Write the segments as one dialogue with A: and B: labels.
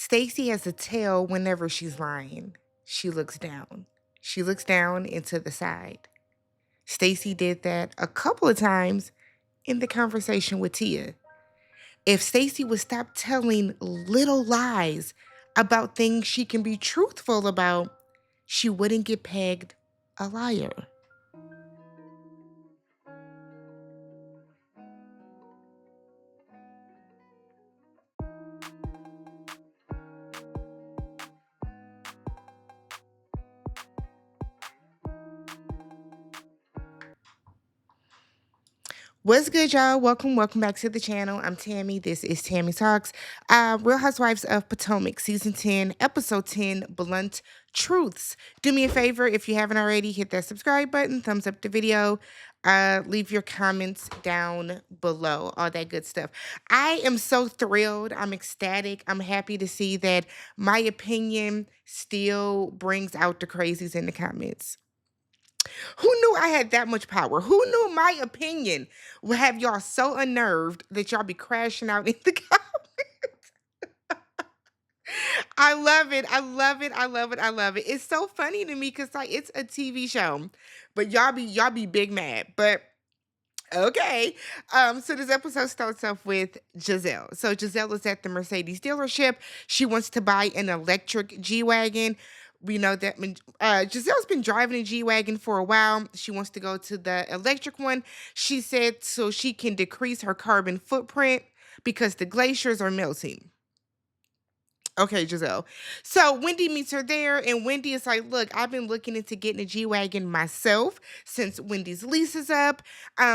A: Stacy has a tail whenever she's lying. She looks down. She looks down and to the side. Stacy did that a couple of times in the conversation with Tia. If Stacy would stop telling little lies about things she can be truthful about, she wouldn't get pegged a liar. What's good, y'all? Welcome back to the channel. I'm Tammy. This is Tammy Talks. Real Housewives of Potomac, Season 10, Episode 10, Blunt Truths. Do me a favor, if you haven't already, hit that subscribe button, thumbs up the video, leave your comments down below, all that good stuff. I am so thrilled. I'm ecstatic. I'm happy to see that my opinion still brings out the crazies in the comments. Who knew I had that much power? Who knew my opinion would have y'all so unnerved that y'all be crashing out in the comments? I love it. I love it. I love it. I love it. It's so funny to me because like it's a TV show, but y'all be big mad. But okay. So this episode starts off with Gizelle. So Gizelle is at the Mercedes dealership. She wants to buy an electric G-Wagon. We know that Giselle's been driving a G-Wagon for a while. She wants to go to the electric one. She said so she can decrease her carbon footprint because the glaciers are melting. Okay, Jazelle. So Wendy meets her there, and Wendy is like, look, I've been looking into getting a G-Wagon myself since Wendy's lease is up.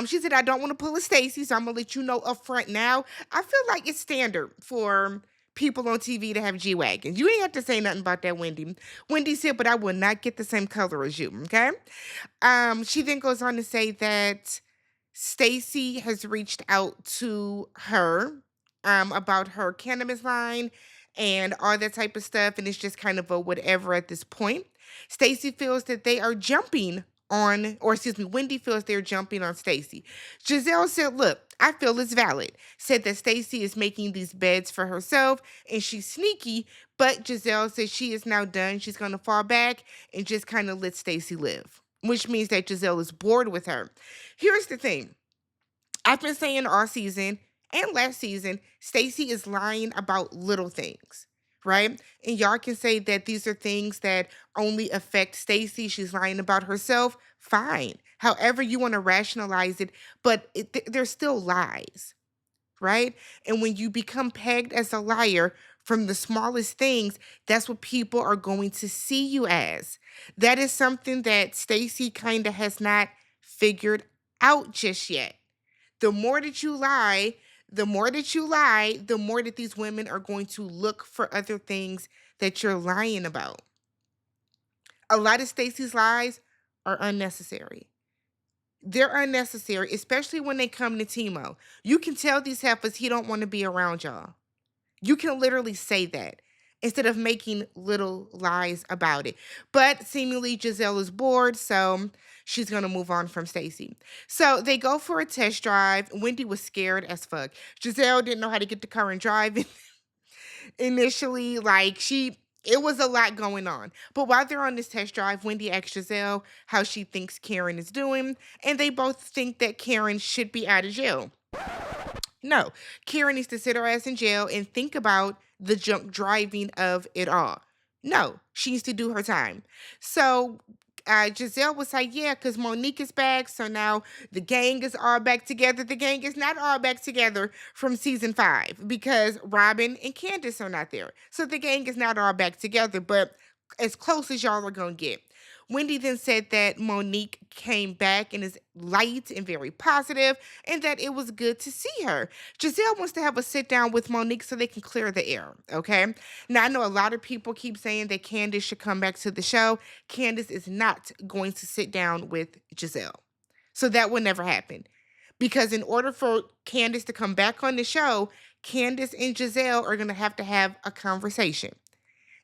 A: She said, I don't want to pull a Stacy, so I'm going to let you know up front now. I feel like it's standard for people on TV to have G-Wagons. You ain't have to say nothing about that, Wendy. Wendy said, but I will not get the same color as you, okay? She then goes on to say that Stacy has reached out to her about her cannabis line and all that type of stuff, and it's just kind of a whatever at this point. Stacy feels that they are jumping on, or excuse me, Wendy feels they're jumping on Stacy. Gizelle said, look, I feel it's valid. Said that Stacy is making these beds for herself and she's sneaky, but Gizelle says she is now done. She's going to fall back and just kind of let Stacy live, which means that Gizelle is bored with her. Here's the thing. I've been saying all season and last season, Stacy is lying about little things, right? And y'all can say that these are things that only affect Stacy. She's lying about herself. Fine. However you want to rationalize it, but they're still lies, right? And when you become pegged as a liar from the smallest things, that's what people are going to see you as. That is something that Stacy kind of has not figured out just yet. The more that you lie, the more that you lie, the more that these women are going to look for other things that you're lying about. A lot of Stacy's lies are unnecessary. They're unnecessary, especially when they come to Timo. You can tell these heifers he don't want to be around y'all. You can literally say that instead of making little lies about it. But seemingly Gizelle is bored, so she's going to move on from Stacy. So they go for a test drive. Wendy was scared as fuck. Gizelle didn't know how to get the car and drive initially. It was a lot going on. But while they're on this test drive, Wendy asks Gizelle how she thinks Karen is doing, and they both think that Karen should be out of jail. No, Karen needs to sit her ass in jail and think about the junk driving of it all. No, she needs to do her time. So Gizelle was like, yeah, because Monique is back. So now the gang is all back together. The gang is not all back together from season 5 because Robin and Candace are not there. So the gang is not all back together, but as close as y'all are going to get. Wendy then said that Monique came back and is light and very positive and that it was good to see her. Gizelle wants to have a sit down with Monique so they can clear the air, okay? Now, I know a lot of people keep saying that Candace should come back to the show. Candace is not going to sit down with Gizelle. So that will never happen. Because in order for Candace to come back on the show, Candace and Gizelle are going to have a conversation.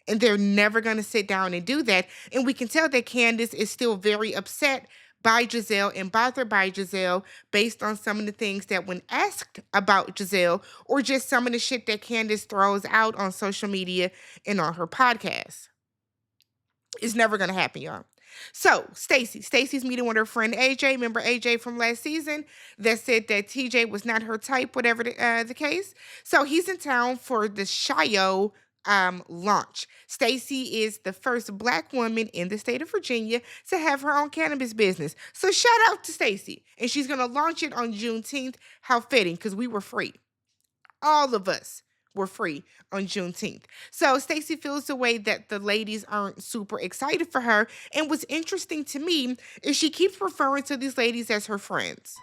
A: And they're never going to sit down and do that. And we can tell that Candace is still very upset by Jazelle and bothered by Jazelle based on some of the things that when asked about Jazelle or just some of the shit that Candace throws out on social media and on her podcast. It's never gonna happen, y'all. So Stacy's meeting with her friend AJ. Remember AJ from last season that said that TJ was not her type, whatever the case. So he's in town for the Shio launch. Stacy is the first Black woman in the state of Virginia to have her own cannabis business. So shout out to Stacy, and she's gonna launch it on Juneteenth. How fitting, because we were free. All of us were free on Juneteenth. So Stacy feels the way that the ladies aren't super excited for her. And what's interesting to me is she keeps referring to these ladies as her friends.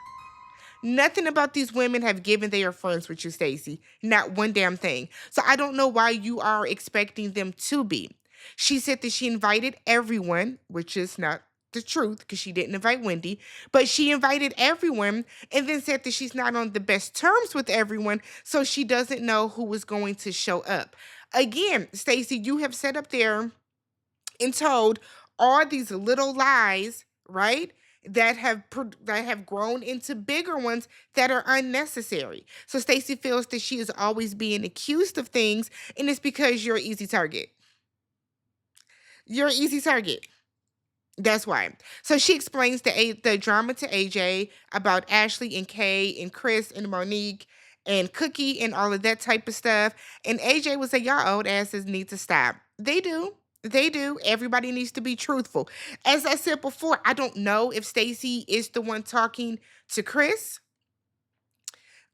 A: Nothing about these women have given they are friends with you, Stacy. Not one damn thing. So I don't know why you are expecting them to be. She said that she invited everyone, which is not the truth because she didn't invite Wendy, but she invited everyone and then said that she's not on the best terms with everyone, so she doesn't know who was going to show up. Again, Stacy, you have sat up there and told all these little lies, right? That have grown into bigger ones that are unnecessary. So Stacy feels that she is always being accused of things, and it's because you're an easy target. You're an easy target. That's why. So she explains the drama to AJ about Ashley and Kay and Chris and Monique and Cookie and all of that type of stuff. And AJ was like, y'all old asses need to stop. They do. They do. Everybody needs to be truthful. As I said before, I don't know if Stacy is the one talking to Chris.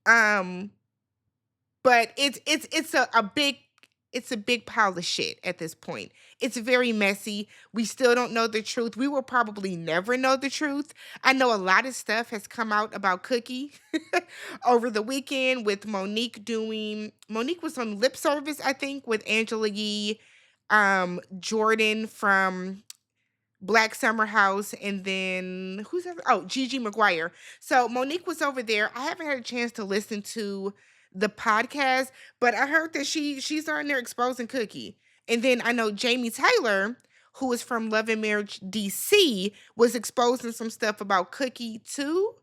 A: Um, but it's a big pile of shit at this point. It's very messy. We still don't know the truth. We will probably never know the truth. I know a lot of stuff has come out about Cookie over the weekend with Monique was on lip service, I think, with Angela Yee, Jordan from Black Summer House, and then who's that? Oh, Gigi McGuire. So Monique was over there. I haven't had a chance to listen to the podcast, but I heard that she's on there exposing Cookie. And then I know Jamie Taylor, who is from Love and Marriage DC, was exposing some stuff about Cookie too.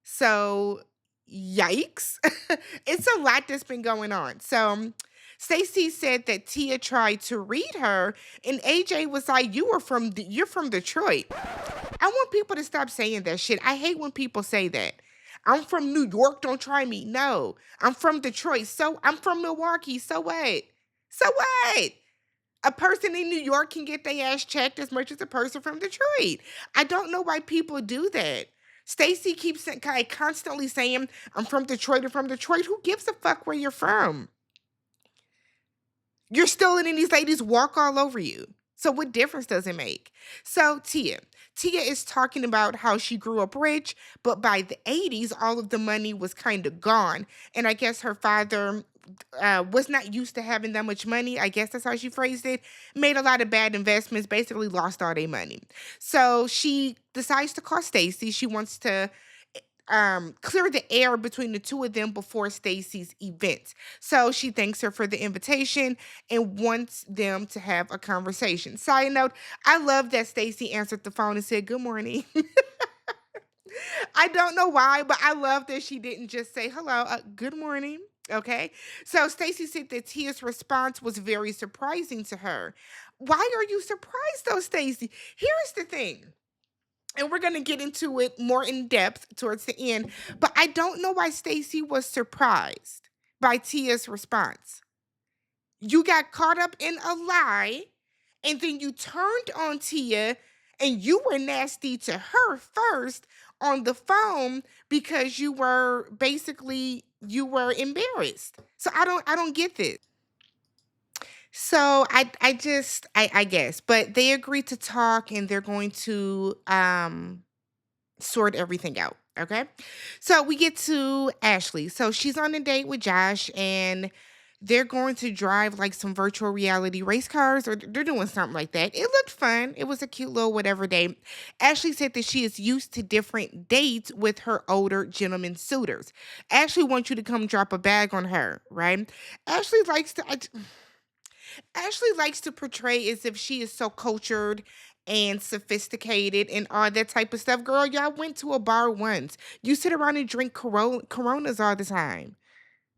A: So, yikes. It's a lot that's been going on. So, Stacy said that Tia tried to read her, and AJ was like, you're from Detroit. I want people to stop saying that shit. I hate when people say that. I'm from New York, don't try me. No, I'm from Detroit. So I'm from Milwaukee. So what? So what? A person in New York can get their ass checked as much as a person from Detroit. I don't know why people do that. Stacy keeps constantly saying, I'm from Detroit or from Detroit. Who gives a fuck where you're from? You're still letting these ladies walk all over you. So what difference does it make? So Tia is talking about how she grew up rich, but by the 80s, all of the money was kind of gone. And I guess her father was not used to having that much money. I guess that's how she phrased it. Made a lot of bad investments, basically lost all their money. So she decides to call Stacy. She wants to clear the air between the two of them before Stacy's event. So she thanks her for the invitation and wants them to have a conversation. Side note, I love that Stacy answered the phone and said, "Good morning." I don't know why, but I love that she didn't just say hello, good morning. Okay. So Stacy said that Tia's response was very surprising to her. Why are you surprised though, Stacy? Here's the thing. And we're going to get into it more in depth towards the end, but I don't know why Stacy was surprised by Tia's response. You got caught up in a lie, and then you turned on Tia, and you were nasty to her first on the phone because you were embarrassed. So I don't get this. So I guess, but they agreed to talk and they're going to sort everything out. Okay. So we get to Ashley. So she's on a date with Josh and they're going to drive like some virtual reality race cars or they're doing something like that. It looked fun. It was a cute little whatever date. Ashley said that she is used to different dates with her older gentleman suitors. Ashley wants you to come drop a bag on her, right? Ashley likes to. Ashley likes to portray as if she is so cultured and sophisticated and all that type of stuff. Girl, y'all went to a bar once. You sit around and drink Coronas all the time.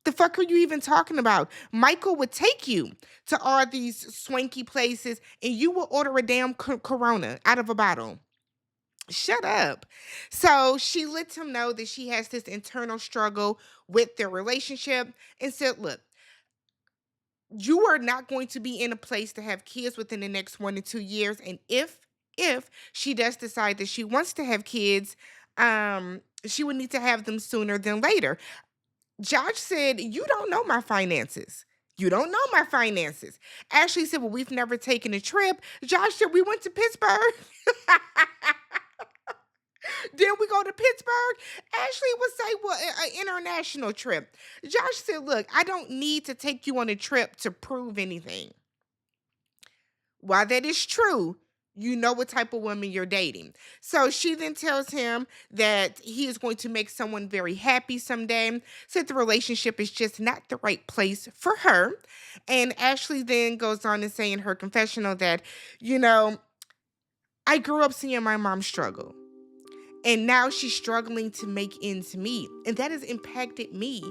A: The fuck are you even talking about? Michael would take you to all these swanky places and you will order a damn Corona out of a bottle. Shut up. So she lets him know that she has this internal struggle with their relationship and said, look, you are not going to be in a place to have kids within the next 1 to 2 years. And if she does decide that she wants to have kids, she would need to have them sooner than later. Josh said, you don't know my finances. You don't know my finances. Ashley said, well, we've never taken a trip. Josh said, we went to Pittsburgh. Then we go to Pittsburgh. Ashley would say, well, an international trip. Josh said, look, I don't need to take you on a trip to prove anything. While that is true, you know what type of woman you're dating. So she then tells him that he is going to make someone very happy someday. Said the relationship is just not the right place for her. And Ashley then goes on to say in her confessional that, I grew up seeing my mom struggle. And now she's struggling to make ends meet. And that has impacted me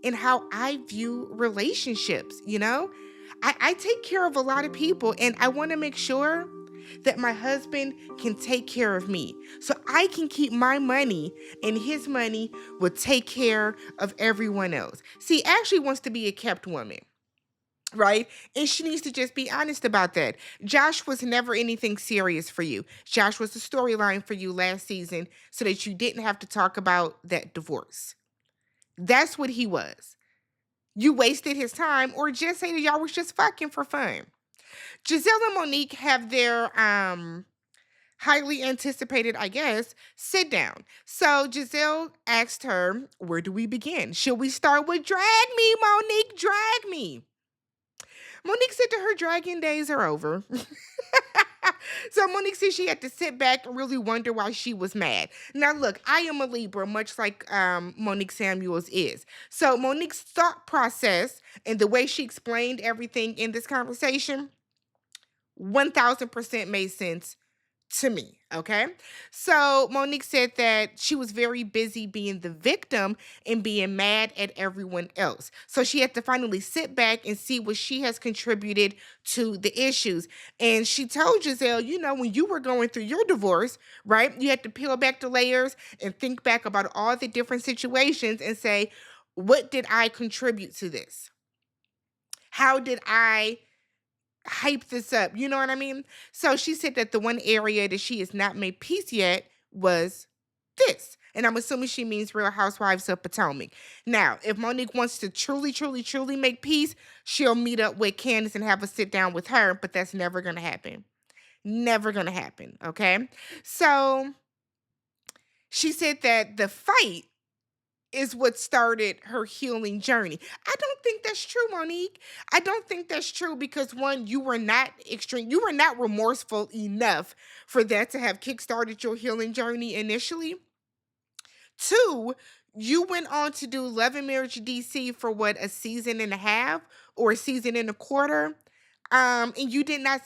A: in how I view relationships, I take care of a lot of people and I want to make sure that my husband can take care of me so I can keep my money and his money will take care of everyone else. See, Ashley wants to be a kept woman. Right? And she needs to just be honest about that. Josh was never anything serious for you. Josh was a storyline for you last season so that you didn't have to talk about that divorce. That's what he was. You wasted his time, or just say that y'all was just fucking for fun. Jazelle and Monique have their highly anticipated, I guess, sit down. So Jazelle asked her, where do we begin? Should we start with drag me, Monique? Drag me. Monique said that her dragging days are over. So Monique said she had to sit back and really wonder why she was mad. Now, look, I am a Libra, much like Monique Samuels is. So Monique's thought process and the way she explained everything in this conversation, 1000% made sense to me, okay? So Monique said that she was very busy being the victim and being mad at everyone else. So she had to finally sit back and see what she has contributed to the issues. And she told Jazelle, when you were going through your divorce, right, you had to peel back the layers and think back about all the different situations and say, what did I contribute to this? How did I hype this up? You know what I mean? So she said that the one area that she has not made peace yet was this. And I'm assuming she means Real Housewives of Potomac. Now, if Monique wants to truly, truly, truly make peace, she'll meet up with Candace and have a sit down with her, but that's never going to happen. Never going to happen, okay? So she said that the fight is what started her healing journey. I don't think that's true, Monique. I don't think that's true because one, you were not remorseful enough for that to have kickstarted your healing journey initially. Two, you went on to do Love and Marriage DC for what, a season and a half or a season and a quarter. And you did not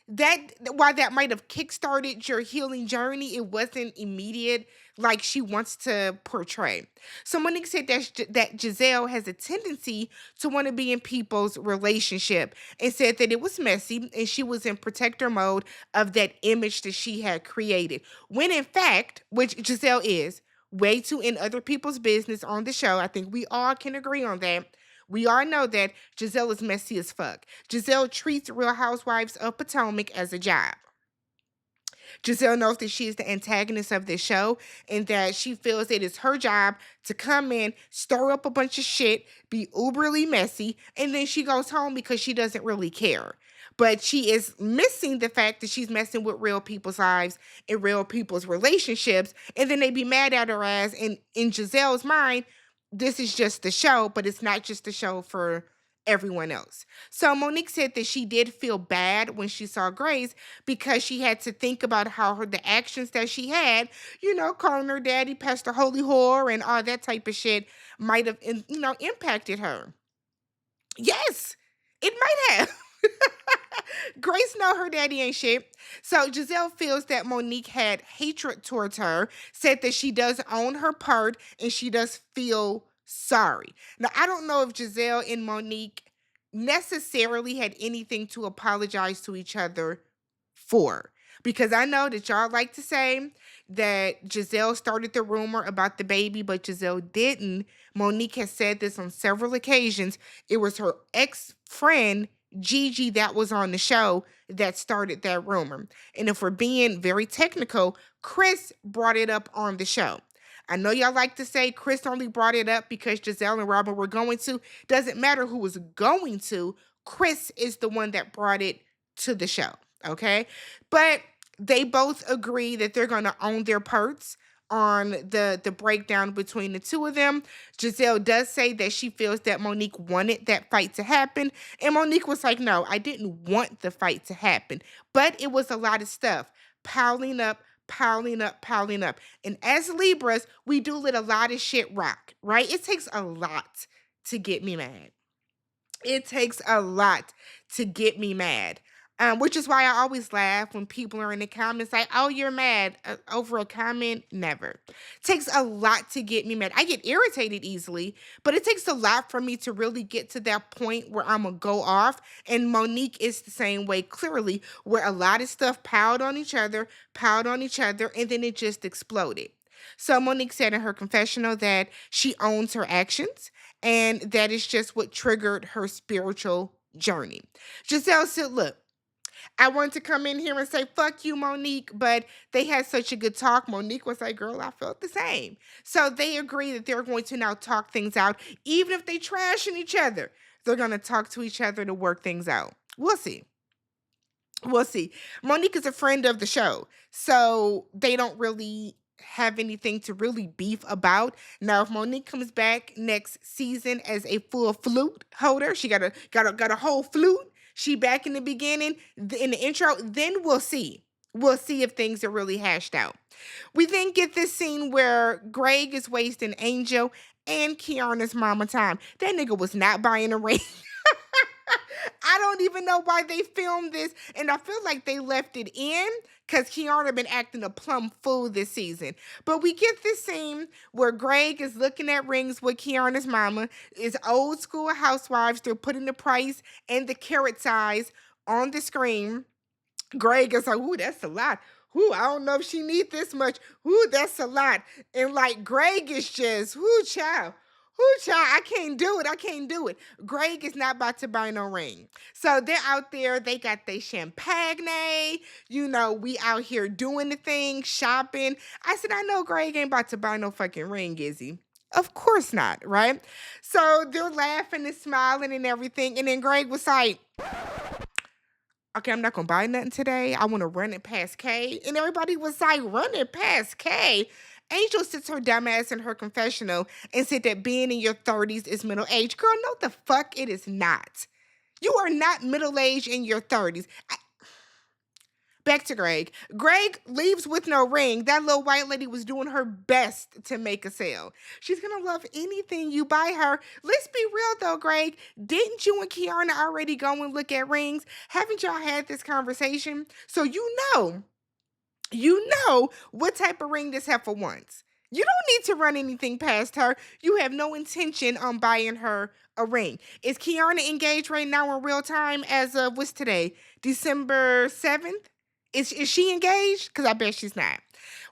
A: that while that might have kickstarted your healing journey, it wasn't immediate like she wants to portray. So Monique said that Jazelle has a tendency to want to be in people's relationship and said that it was messy and she was in protector mode of that image that she had created. When in fact, which Jazelle is, way too in other people's business on the show. I think we all can agree on that. We all know that Jazelle is messy as fuck. Jazelle treats Real Housewives of Potomac as a job. Jazelle knows that she is the antagonist of this show and that she feels it is her job to come in, stir up a bunch of shit, be uberly messy, and then she goes home because she doesn't really care. But she is missing the fact that she's messing with real people's lives and real people's relationships, and then they be mad at her ass. And in Jazelle's mind, this is just the show, but it's not just the show for everyone else. So Monique said that she did feel bad when she saw Grace because she had to think about how the actions that she had, calling her daddy Pastor Holy Whore and all that type of shit might have, impacted her. Yes, it might have. Grace know her daddy ain't shit. So Gizelle feels that Monique had hatred towards her, said that she does own her part and she does feel sorry. Now, I don't know if Gizelle and Monique necessarily had anything to apologize to each other for. Because I know that y'all like to say that Gizelle started the rumor about the baby, but Gizelle didn't. Monique has said this on several occasions. It was her ex friend, Gigi, that was on the show that started that rumor. And if we're being very technical, Chris brought it up on the show. I know y'all like to say Chris only brought it up because Jazelle and Robin were going to. Doesn't matter who was going to. Chris is the one that brought it to the show. Okay. But they both agree that they're going to own their parts on the breakdown between the two of them. Gizelle does say that she feels that Monique wanted that fight to happen. And Monique was like, no, I didn't want the fight to happen. But it was a lot of stuff piling up, piling up, piling up. And as Libras, we do let a lot of shit rock, right? It takes a lot to get me mad. It takes a lot to get me mad. Which is why I always laugh when people are in the comments like, oh, you're mad over a comment. Never. Takes a lot to get me mad. I get irritated easily, but it takes a lot for me to really get to that point where I'm going to go off. And Monique is the same way, clearly, where a lot of stuff piled on each other, and then it just exploded. So Monique said in her confessional that she owns her actions and that is just what triggered her spiritual journey. Gizelle said, look, I wanted to come in here and say, fuck you, Monique, but they had such a good talk. Monique was like, girl, I felt the same. So they agree that they're going to now talk things out. Even if they trashing each other, they're going to talk to each other to work things out. We'll see. We'll see. Monique is a friend of the show, so they don't really have anything to really beef about. Now, if Monique comes back next season as a full flute holder, she got a whole flute. She back in the beginning, in the intro, then we'll see. We'll see if things are really hashed out. We then get this scene where Greg is wasting Angel and Kiana's mama time. That nigga was not buying a ring. I don't even know why they filmed this, and I feel like they left it in because Kiana been acting a plum fool this season. But we get this scene where Greg is looking at rings with Kiana's mama. It's old school Housewives. They're putting the price and the carat size on the screen. Greg is like, ooh, that's a lot. Ooh, I don't know if she need this much. Ooh, that's a lot. And like Greg is just, ooh, child. Ooh, child, I can't do it. I can't do it. Greg is not about to buy no ring. So they're out there. They got their champagne. You know, we out here doing the thing, shopping. I said, I know Greg ain't about to buy no fucking ring, is he? Of course not, right? So they're laughing and smiling and everything. And then Greg was like, okay, I'm not going to buy nothing today. I want to run it past Kay. And everybody was like, run it past Kay. Angel sits her dumb ass in her confessional and said that being in your 30s is middle age. Girl, no the fuck it is not. You are not middle age in your 30s. Back to Greg. Greg leaves with no ring. That little white lady was doing her best to make a sale. She's going to love anything you buy her. Let's be real though, Greg. Didn't you and Kiana already go and look at rings? Haven't y'all had this conversation? So you know what type of ring this heifer wants. You don't need to run anything past her. You have no intention on buying her a ring. Is Kiana engaged right now in real time as of what's today? December 7th? Is she engaged? Because I bet she's not.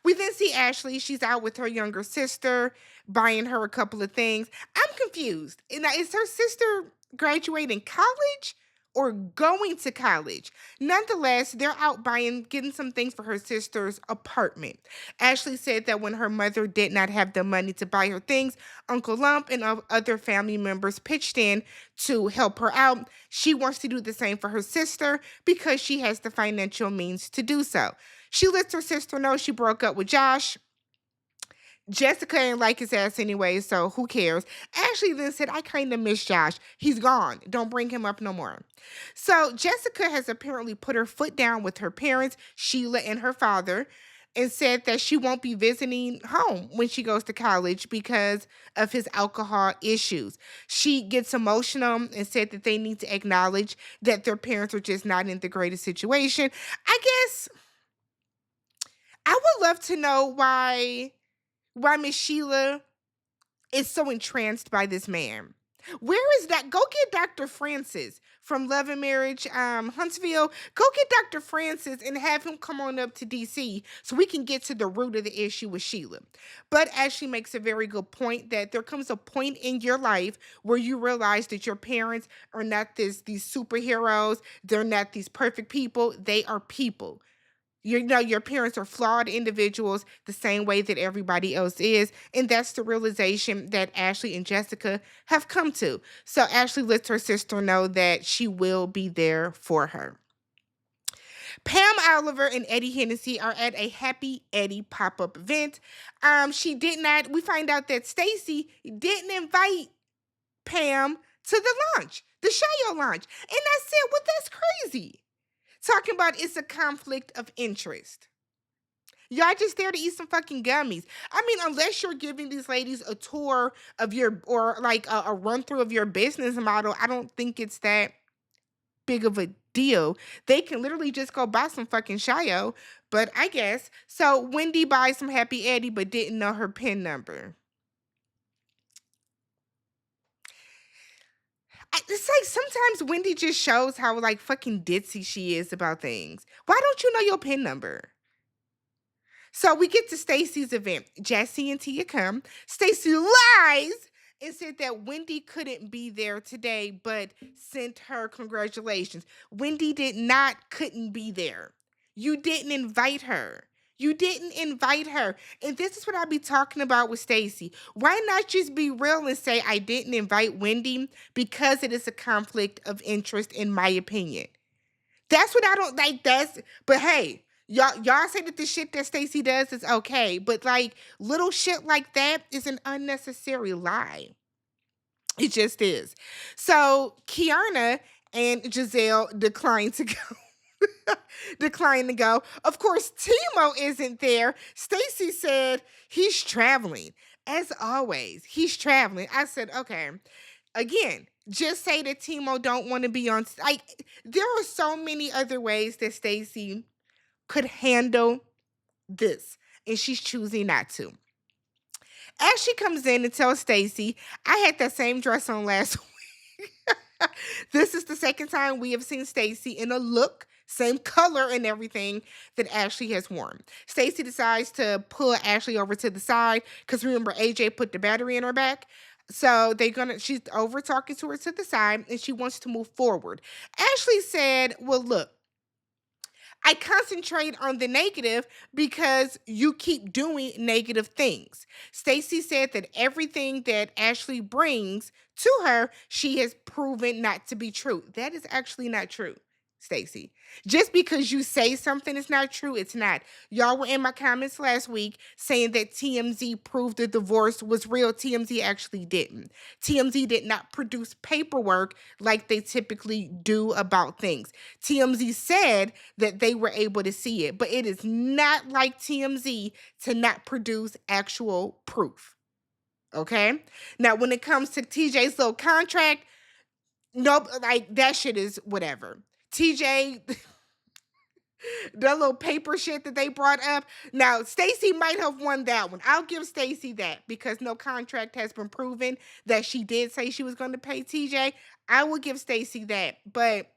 A: We then see Ashley. She's out with her younger sister, buying her a couple of things. I'm confused. Now, is her sister graduating college or going to college? Nonetheless, they're out getting some things for her sister's apartment. Ashley said that when her mother did not have the money to buy her things, Uncle Lump and other family members pitched in to help her out. She wants to do the same for her sister because she has the financial means to do so. She lets her sister know she broke up with Josh. Jessica ain't like his ass anyway, so who cares? Ashley then said, I kind of miss Josh. He's gone. Don't bring him up no more. So Jessica has apparently put her foot down with her parents, Sheila and her father. and said that she won't be visiting home when she goes to college because of his alcohol issues. She gets emotional and said that they need to acknowledge that their parents are just not in the greatest situation. I guess I would love to know why Miss Sheila is so entranced by this man. Where is that? Go get Dr. Francis from Love and Marriage, Huntsville. Go get Dr. Francis and have him come on up to DC so we can get to the root of the issue with Sheila. But Ashley makes a very good point that there comes a point in your life where you realize that your parents are not these superheroes. They're not these perfect people. They are people. You know, your parents are flawed individuals the same way that everybody else is. And that's the realization that Ashley and Jessica have come to. So Ashley lets her sister know that she will be there for her. Pam Oliver and Eddie Hennessy are at a Happy Eddie pop-up event. She did not, we find out that Stacy didn't invite Pam to the launch, the Shayo launch. And I said, well, that's crazy. Talking about it's a conflict of interest. Y'all just there to eat some fucking gummies. I mean, unless you're giving these ladies a tour of your, or like a run through of your business model, I don't think it's that big of a deal. They can literally just go buy some fucking Shayo, but I guess. So Wendy buys some Happy Eddie, but didn't know her PIN number. It's like sometimes Wendy just shows how like fucking ditzy she is about things. Why don't you know your PIN number? So we get to Stacy's event. Jesse and Tia come. Stacy lies and said that Wendy couldn't be there today, but sent her congratulations. Wendy couldn't be there. You didn't invite her. You didn't invite her. And this is what I be talking about with Stacy. Why not just be real and say, I didn't invite Wendy because it is a conflict of interest, in my opinion. That's what I don't like. But hey, y'all say that the shit that Stacy does is okay, but like little shit like that is an unnecessary lie. It just is. So Kiana and Gizelle declined to go. Declined to go. Of course, Timo isn't there. Stacy said he's traveling. As always, he's traveling. I said, okay. Again, just say that Timo don't want to be on. Like, there are so many other ways that Stacy could handle this, and she's choosing not to. As she comes in and tells Stacy, I had that same dress on last week. This is the second time we have seen Stacy in a look, same color and everything that Ashley has worn. Stacy decides to pull Ashley over to the side because remember AJ put the battery in her back. So she's over talking to her to the side and she wants to move forward. Ashley said, well, look, I concentrate on the negative because you keep doing negative things. Stacy said that everything that Ashley brings to her, she has proven not to be true. That is actually not true, Stacy. Just because you say something is not true, it's not. Y'all were in my comments last week saying that TMZ proved the divorce was real. TMZ actually didn't. TMZ did not produce paperwork like they typically do about things. TMZ said that they were able to see it, but it is not like TMZ to not produce actual proof. Okay? Now, when it comes to TJ's little contract, nope, like that shit is whatever. TJ, the little paper shit that they brought up. Now, Stacy might have won that one. I'll give Stacy that because no contract has been proven that she did say she was going to pay TJ. I will give Stacy that. But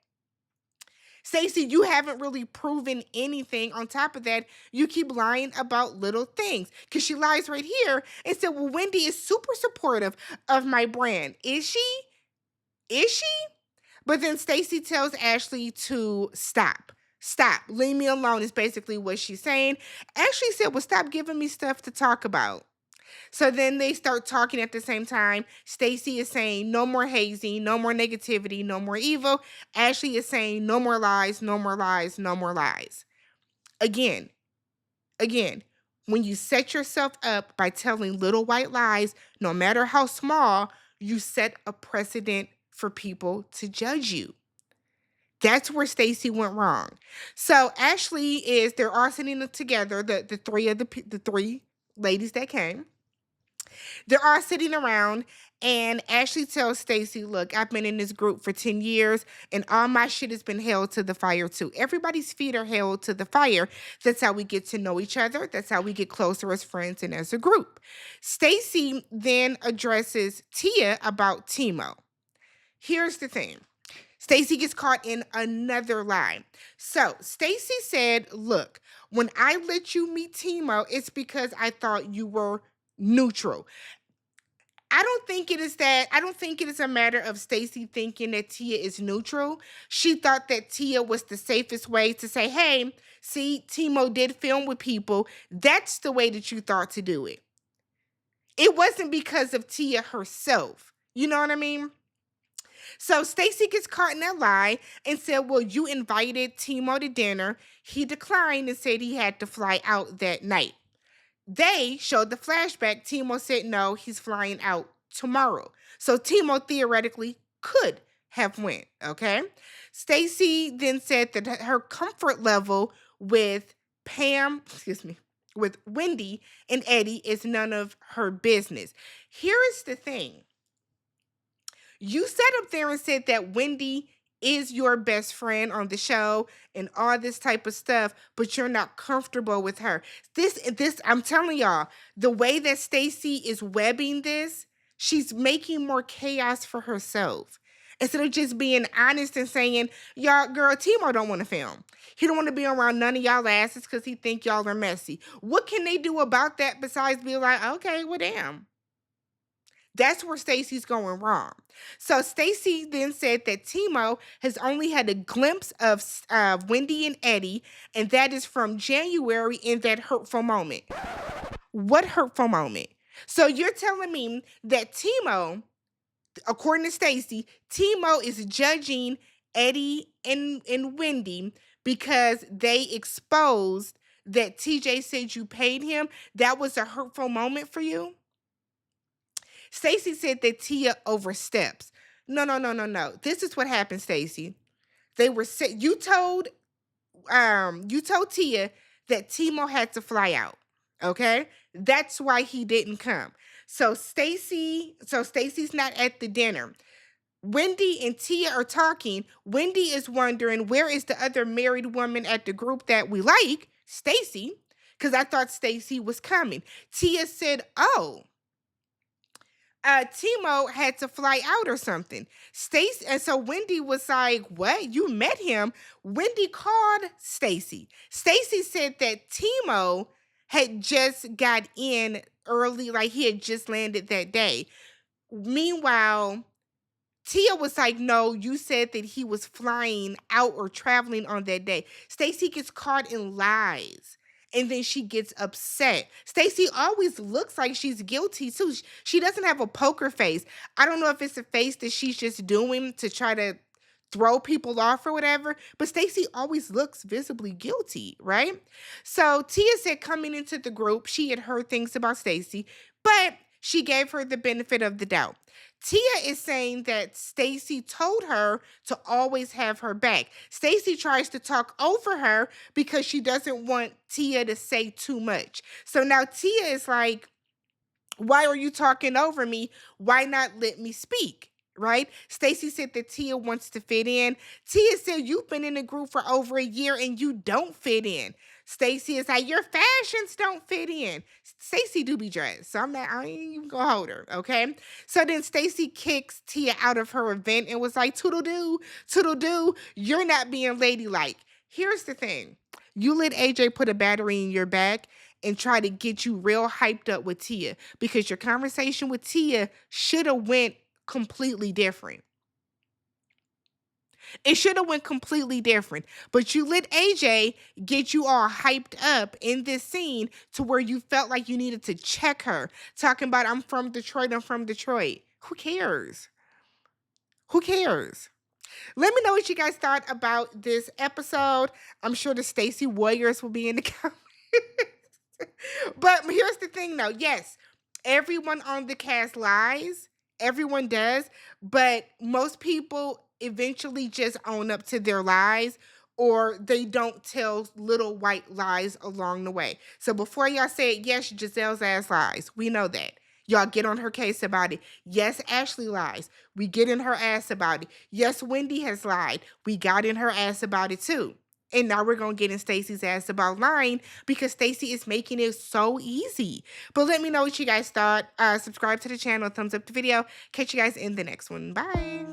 A: Stacy, you haven't really proven anything. On top of that, you keep lying about little things. Because she lies right here and said, well, Wendy is super supportive of my brand. Is she? Is she? But then Stacy tells Ashley to stop. Stop. Leave me alone is basically what she's saying. Ashley said, well, stop giving me stuff to talk about. So then they start talking at the same time. Stacy is saying no more hazing, no more negativity, no more evil. Ashley is saying no more lies, no more lies, no more lies. Again, when you set yourself up by telling little white lies, no matter how small, you set a precedent for people to judge you. That's where Stacy went wrong. So Ashley they're all sitting together, the three of the three ladies that came. They're all sitting around, and Ashley tells Stacy, "Look, I've been in this group for 10 years, and all my shit has been held to the fire too. Everybody's feet are held to the fire. That's how we get to know each other. That's how we get closer as friends and as a group." Stacy then addresses Tia about Timo. Here's the thing. Stacy gets caught in another lie. So Stacy said, "Look, when I let you meet Timo, it's because I thought you were neutral." I don't think it is that. I don't think it is a matter of Stacy thinking that Tia is neutral. She thought that Tia was the safest way to say, "Hey, see, Timo did film with people. That's the way that you thought to do it." It wasn't because of Tia herself. You know what I mean? So Stacy gets caught in that lie and said, "Well, you invited Timo to dinner. He declined and said he had to fly out that night." They showed the flashback. Timo said, "No, he's flying out tomorrow." So Timo theoretically could have went, okay? Stacy then said that her comfort level with with Wendy and Eddie is none of her business. Here is the thing. You sat up there and said that Wendy is your best friend on the show and all this type of stuff, but you're not comfortable with her. This I'm telling y'all, the way that Stacy is webbing this, she's making more chaos for herself. Instead of just being honest and saying, "Y'all, girl, Timo don't want to film. He don't want to be around none of y'all asses because he think y'all are messy." What can they do about that besides be like, "Okay, well, damn." That's where Stacy's going wrong. So Stacy then said that Timo has only had a glimpse of Wendy and Eddie, and that is from January in that hurtful moment. What hurtful moment? So you're telling me that Timo, according to Stacy, Timo is judging Eddie and Wendy because they exposed that TJ said you paid him? That was a hurtful moment for you? Stacy said that Tia oversteps. No, no, no, no, no. This is what happened, Stacy. They were you told Tia that Timo had to fly out. Okay? That's why he didn't come. So Stacy's not at the dinner. Wendy and Tia are talking. Wendy is wondering, where is the other married woman at the group that we like? Stacy. Because I thought Stacy was coming. Tia said, "Oh, Timo had to fly out or something." Stacy, and so Wendy was like, "What? You met him?" Wendy called Stacy. Stacy said that Timo had just got in early, like he had just landed that day. Meanwhile, Tia was like, "No, you said that he was flying out or traveling on that day." Stacy gets caught in lies. And then she gets upset. Stacy always looks like she's guilty too. She doesn't have a poker face. I don't know if it's a face that she's just doing to try to throw people off or whatever, but Stacy always looks visibly guilty, right? So Tia said coming into the group, she had heard things about Stacy, but she gave her the benefit of the doubt. Tia is saying that Stacy told her to always have her back. Stacy tries to talk over her because she doesn't want Tia to say too much. So now Tia is like, "Why are you talking over me? Why not let me speak?" Right? Stacy said that Tia wants to fit in. Tia said, "You've been in a group for over a year and you don't fit in." Stacy is like, "Your fashions don't fit in." Stacy do be dressed, so I ain't even gonna hold her, okay? So then Stacy kicks Tia out of her event and was like, toodle doo, you're not being ladylike." Here's the thing. You let AJ put a battery in your back and try to get you real hyped up with Tia because your conversation with Tia should have went completely different. It should have went completely different. But you let AJ get you all hyped up in this scene to where you felt like you needed to check her, talking about, "I'm from Detroit, I'm from Detroit." Who cares? Who cares? Let me know what you guys thought about this episode. I'm sure the Stacy Warriors will be in the comments. But here's the thing though. Yes, everyone on the cast lies. Everyone does. But most people eventually just own up to their lies, or they don't tell little white lies along the way. So before y'all say it, yes, Giselle's ass lies. We know that. Y'all get on her case about it. Yes, Ashley lies. We get in her ass about it. Yes, Wendy has lied. We got in her ass about it too. And now we're going to get in Stacy's ass about lying because Stacy is making it so easy. But let me know what you guys thought. Subscribe to the channel, thumbs up the video. Catch you guys in the next one. Bye.